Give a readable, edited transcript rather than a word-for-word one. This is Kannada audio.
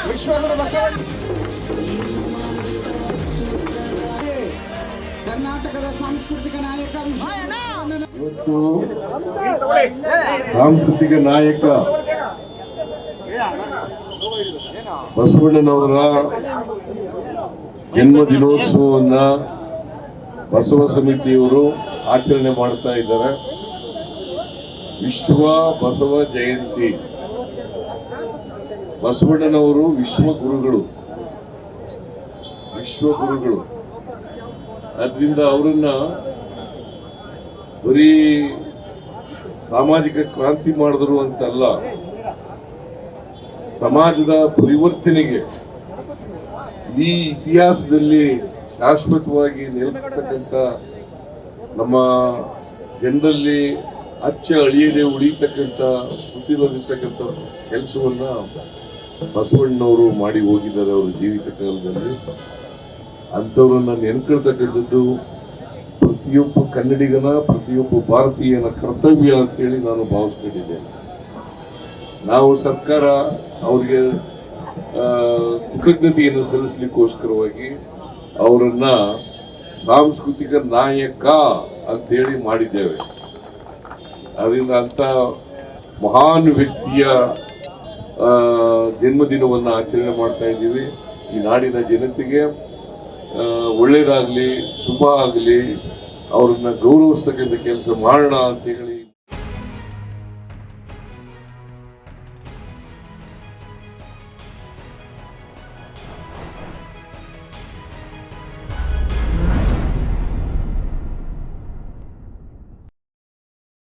ವಿಶ್ವಗುರು ಬಸವಣ್ಣ ಕರ್ನಾಟಕದ ಸಾಂಸ್ಕೃತಿಕ ನಾಯಕ ಇವತ್ತು ಸಾಂಸ್ಕೃತಿಕ ನಾಯಕ ಬಸವಣ್ಣನವರ ಜನ್ಮ ದಿನೋತ್ಸವವನ್ನ ಬಸವ ಸಮಿತಿಯವರು ಆಚರಣೆ ಮಾಡ್ತಾ ಇದ್ದಾರೆ. ವಿಶ್ವ ಬಸವ ಜಯಂತಿ. ಬಸವಣ್ಣನವರು ವಿಶ್ವಗುರುಗಳು. ಅದರಿಂದ ಅವರನ್ನ ಬರೀ ಸಾಮಾಜಿಕ ಕ್ರಾಂತಿ ಮಾಡಿದ್ರು ಅಂತಲ್ಲ, ಸಮಾಜದ ಪರಿವರ್ತನೆಗೆ ಈ ಇತಿಹಾಸದಲ್ಲಿ ಶಾಶ್ವತವಾಗಿ ನೆಲೆಸತಕ್ಕಂಥ ನಮ್ಮ ಜನರಲ್ಲಿ ಅಚ್ಚ ಅಳಿಯದೆ ಉಳಿತಕ್ಕಂಥ ಸ್ಮೃತಿಯಲ್ಲಿರ್ತಕ್ಕಂಥ ಕೆಲಸವನ್ನ ಬಸವಣ್ಣನವರು ಮಾಡಿ ಹೋಗಿದ್ದಾರೆ ಅವರ ಜೀವಿತ ಕಾಲದಲ್ಲಿ. ಅಂಥವ್ರನ್ನ ನೆನ್ಕೊಳ್ತಕ್ಕಂಥದ್ದು ಪ್ರತಿಯೊಬ್ಬ ಕನ್ನಡಿಗನ, ಪ್ರತಿಯೊಬ್ಬ ಭಾರತೀಯನ ಕರ್ತವ್ಯ ಅಂತೇಳಿ ನಾನು ಭಾವಿಸ್ಕೊಂಡಿದ್ದೇನೆ. ನಾವು ಸರ್ಕಾರ ಅವರಿಗೆ ಕೃತಜ್ಞತೆಯನ್ನು ಸಲ್ಲಿಸಲಿಕ್ಕೋಸ್ಕರವಾಗಿ ಅವರನ್ನ ಸಾಂಸ್ಕೃತಿಕ ನಾಯಕ ಅಂತೇಳಿ ಮಾಡಿದ್ದೇವೆ. ಅದರಿಂದ ಅಂತ ಮಹಾನ್ ವ್ಯಕ್ತಿಯ ಜನ್ಮದಿನವನ್ನು ಆಚರಣೆ ಮಾಡ್ತಾ ಇದ್ದೀವಿ. ಈ ನಾಡಿನ ಜನತೆಗೆ ಒಳ್ಳೇದಾಗಲಿ, ಶುಭ ಆಗಲಿ, ಅವ್ರನ್ನ ಗೌರವಿಸ್ತಕ್ಕಂಥ ಕೆಲಸ ಮಾಡೋಣ ಅಂತ ಹೇಳಿ